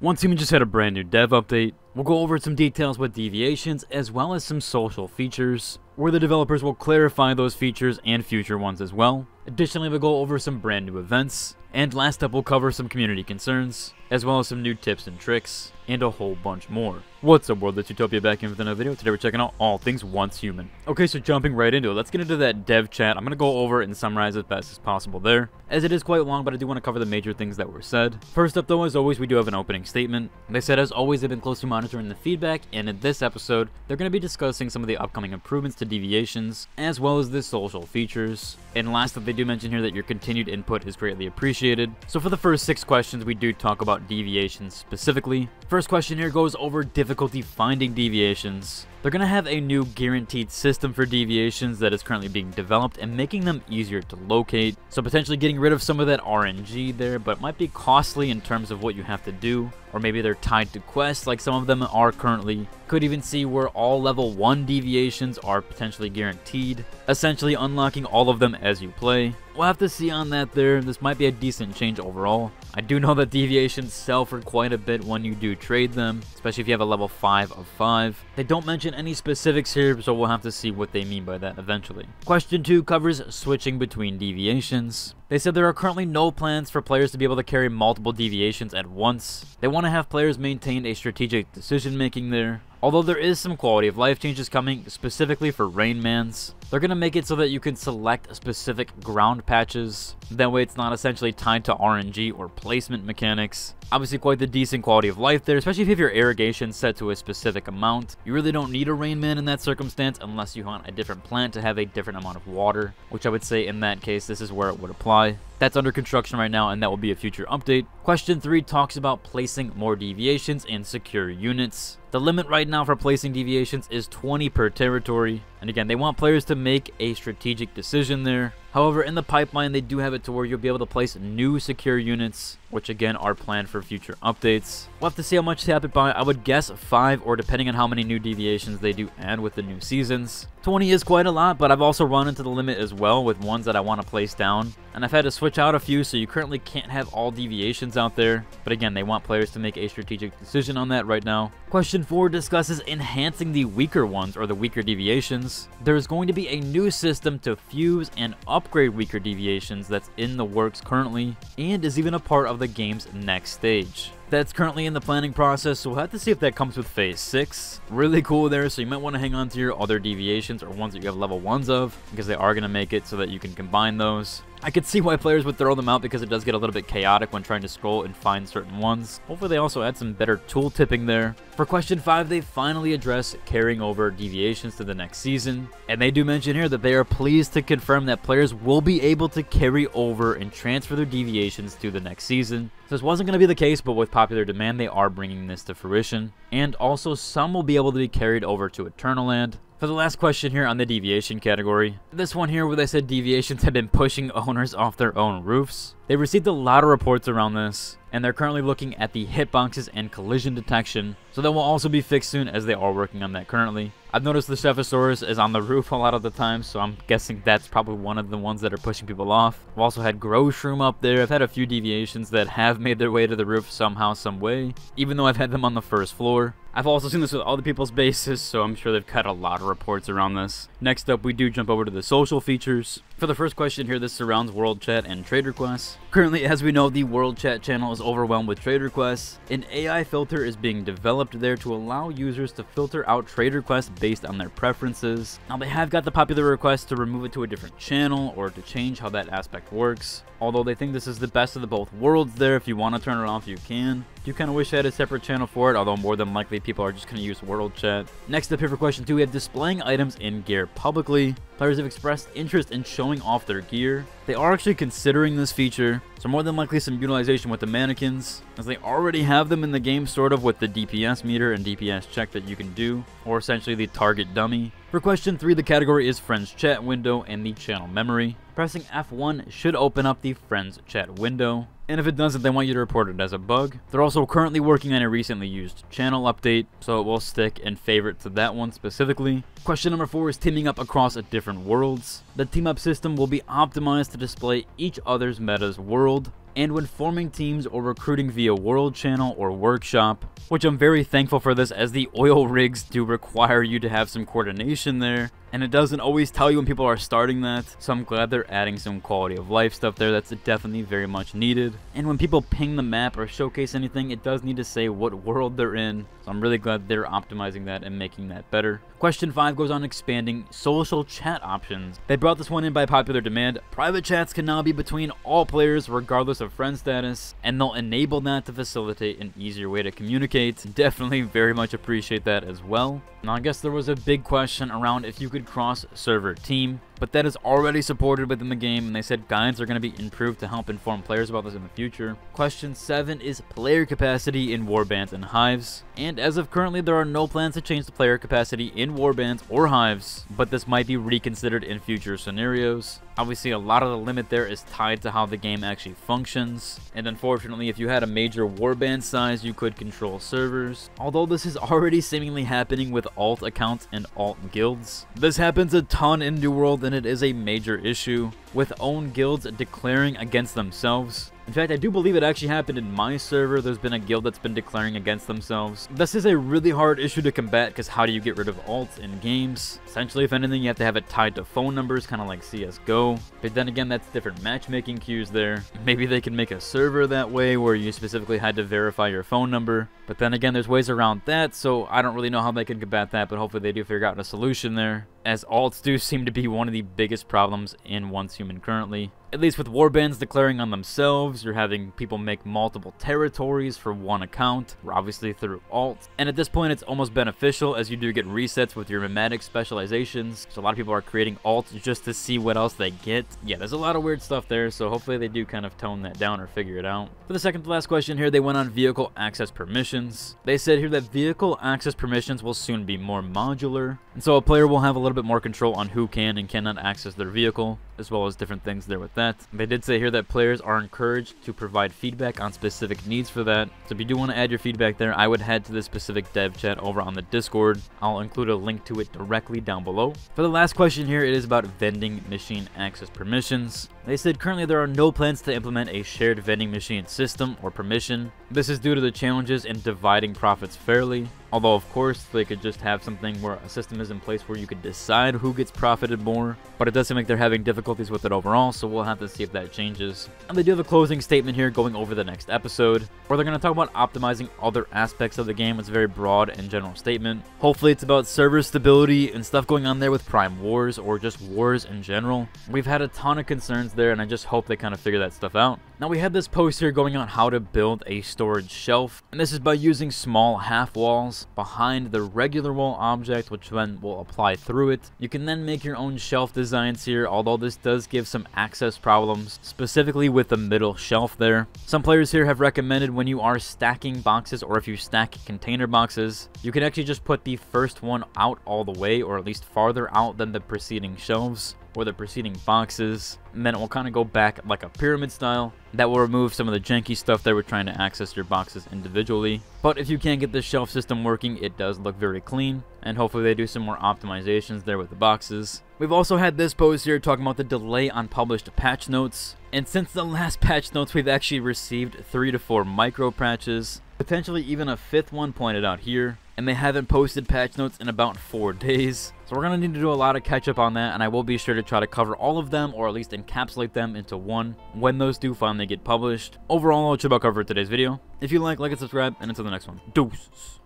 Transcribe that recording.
One team just had a brand new dev update. We'll go over some details with deviations as well as some social features, where the developers will clarify those features and future ones as well. Additionally, we'll go over some brand new events, and last up we'll cover some community concerns, as well as some new tips and tricks, and a whole bunch more. What's up world, it's Utopia back in with another video. Today we're checking out all things Once Human. Okay, so jumping right into it, let's get into that dev chat. I'm going to go over it and summarize as best as possible there, as it is quite long, but I do want to cover the major things that were said. First up though, as always, we do have an opening statement. They said, as always, they've been closely monitoring the feedback, and in this episode, they're going to be discussing some of the upcoming improvements to deviations, as well as the social features. And last up, they do mention here that your continued input is greatly appreciated. So for the first 6 questions, we do talk about deviations specifically. First question here goes over difficulty finding deviations. They're going to have a new guaranteed system for deviations that is currently being developed and making them easier to locate. So potentially getting rid of some of that RNG there, but it might be costly in terms of what you have to do. Or maybe they're tied to quests like some of them are currently. Could even see where all level 1 deviations are potentially guaranteed, essentially unlocking all of them as you play. We'll have to see on that there. This might be a decent change overall. I do know that deviations sell for quite a bit when you do trade them, especially if you have a level 5 of 5. They don't mention any specifics here, so we'll have to see what they mean by that eventually. Question 2 covers switching between deviations. They said there are currently no plans for players to be able to carry multiple deviations at once. They want to have players maintain a strategic decision making there. Although there is some quality of life changes coming specifically for Rainmans, they're going to make it so that you can select specific ground patches. That way it's not essentially tied to RNG or placement mechanics. Obviously quite the decent quality of life there, especially if you have your irrigation set to a specific amount. You really don't need a Rainman in that circumstance unless you want a different plant to have a different amount of water, which I would say in that case this is where it would apply. That's under construction right now, and that will be a future update. Question 3 talks about placing more deviations and secure units. The limit right now for placing deviations is 20 per territory. And again, they want players to make a strategic decision there. However, in the pipeline, they do have it to where you'll be able to place new secure units, which again are planned for future updates. We'll have to see how much they have it by. I would guess 5, or depending on how many new deviations they do add with the new seasons. 20 is quite a lot, but I've also run into the limit as well with ones that I want to place down. And I've had to switch out a few, so you currently can't have all deviations out there. But again, they want players to make a strategic decision on that right now. Question 4 discusses enhancing the weaker ones, or the weaker deviations. There is going to be a new system to fuse and upgrade weaker deviations that's in the works currently, and is even a part of the game's next stage. That's currently in the planning process, so we'll have to see if that comes with phase 6. Really cool there, so you might want to hang on to your other deviations or ones that you have level 1s of, because they are going to make it so that you can combine those. I could see why players would throw them out because it does get a little bit chaotic when trying to scroll and find certain ones. Hopefully they also add some better tool tipping there. For question 5, they finally address carrying over deviations to the next season. And they do mention here that they are pleased to confirm that players will be able to carry over and transfer their deviations to the next season. This wasn't going to be the case, but with popular demand, they are bringing this to fruition. And also, some will be able to be carried over to Eternal Land. For the last question here on the deviation category, this one here where they said deviations have been pushing owners off their own roofs. They received a lot of reports around this, and they're currently looking at the hitboxes and collision detection, so that will also be fixed soon, as they are working on that currently. I've noticed the Stephosaurus is on the roof a lot of the time, so I'm guessing that's probably one of the ones that are pushing people off. I've also had Grow Shroom up there. I've had a few deviations that have made their way to the roof somehow, some way, even though I've had them on the first floor. I've also seen this with other people's bases, so I'm sure they've cut a lot of reports around this. Next up, we do jump over to the social features. For the first question here, this surrounds World Chat and trade requests. Currently, as we know, the World Chat channel is overwhelmed with trade requests. An AI filter is being developed there to allow users to filter out trade requests based on their preferences. Now, they have got the popular request to remove it to a different channel or to change how that aspect works. Although they think this is the best of the both worlds there. If you want to turn it off, you can. Do kind of wish I had a separate channel for it, although more than likely people are just going to use World Chat. Next up here for question 2, we have displaying items in gear publicly. Players have expressed interest in showing off their gear. They are actually considering this feature, so more than likely some utilization with the mannequins, as they already have them in the game sort of with the DPS meter and DPS check that you can do, or essentially the target dummy. For question 3, the category is Friends Chat window and the channel memory. Pressing F1 should open up the Friends Chat window. And if it doesn't, they want you to report it as a bug. They're also currently working on a recently used channel update, so it will stick and favorite to that one specifically. Question number 4 is teaming up across different worlds. The team up system will be optimized to display each other's meta's world. and when forming teams or recruiting via World Channel or Workshop, which I'm very thankful for this, as the oil rigs do require you to have some coordination there, and it doesn't always tell you when people are starting that, so I'm glad they're adding some quality of life stuff there that's definitely very much needed. And when people ping the map or showcase anything, it does need to say what world they're in, so I'm really glad they're optimizing that and making that better. Question 5 goes on expanding social chat options. They brought this one in by popular demand. Private chats can now be between all players regardless of friend status, and they'll enable that to facilitate an easier way to communicate. Definitely very much appreciate that as well. Now I guess there was a big question around if you could cross server team, but that is already supported within the game, and they said guides are going to be improved to help inform players about this in the future. Question 7 is player capacity in warbands and hives, and as of currently there are no plans to change the player capacity in warbands or hives, but this might be reconsidered in future scenarios. Obviously a lot of the limit there is tied to how the game actually functions, and unfortunately if you had a major warband size you could control servers, although this is already seemingly happening with alt accounts and alt guilds. This happens a ton in New World, and it is a major issue, with own guilds declaring against themselves. In fact, I do believe it actually happened in my server. There's been a guild that's been declaring against themselves. This is a really hard issue to combat, because how do you get rid of alts in games? Essentially, if anything, you have to have it tied to phone numbers, kind of like CSGO. But then again, that's different matchmaking queues there. Maybe they can make a server that way where you specifically had to verify your phone number. But then again, there's ways around that, so I don't really know how they can combat that, but hopefully they do figure out a solution there, as alts do seem to be one of the biggest problems in Once Human currently. At least with warbands declaring on themselves, you're having people make multiple territories for one account, obviously through alts. And at this point, it's almost beneficial, as you do get resets with your mimetic specializations. So a lot of people are creating alts just to see what else they get. Yeah, there's a lot of weird stuff there, so hopefully they do kind of tone that down or figure it out. For the second to last question here, they went on vehicle access permissions. They said here that vehicle access permissions will soon be more modular, and so a player will have a little bit more control on who can and cannot access their vehicle, as well as different things there with that. They did say here that players are encouraged to provide feedback on specific needs for that, so if you do want to add your feedback there, I would head to the specific dev chat over on the Discord. I'll include a link to it directly down below. For the last question here, it is about vending machine access permissions. They said currently there are no plans to implement a shared vending machine system or permission. This is due to the challenges in dividing profits fairly, although of course they could just have something where a system is in place where you could decide who gets profited more, but it does seem like they're having difficulties with it overall, so we'll have to see if that changes. And they do have a closing statement here going over the next episode, where they're going to talk about optimizing other aspects of the game. It's a very broad and general statement. Hopefully it's about server stability and stuff going on there with Prime Wars, or just wars in general. We've had a ton of concerns there, and I just hope they kind of figure that stuff out. Now we have this post here going on how to build a storage shelf, and this is by using small half walls behind the regular wall object, which then will apply through it. You can then make your own shelf designs here, although this does give some access problems, specifically with the middle shelf there. Some players here have recommended when you are stacking boxes, or if you stack container boxes, you can actually just put the first one out all the way, or at least farther out than the preceding shelves or the preceding boxes, and then it will kind of go back like a pyramid style. That will remove some of the janky stuff that we're trying to access your boxes individually. But if you can't get the shelf system working, it does look very clean, and hopefully they do some more optimizations there with the boxes. We've also had this post here talking about the delay on published patch notes, and since the last patch notes we've actually received 3 to 4 micro patches, potentially even a 5th one pointed out here, and they haven't posted patch notes in about 4 days. So we're going to need to do a lot of catch up on that, and I will be sure to try to cover all of them, or at least encapsulate them into one when those do finally get published. Overall, that's about cover today's video. If you like and subscribe, and until the next one, deuces.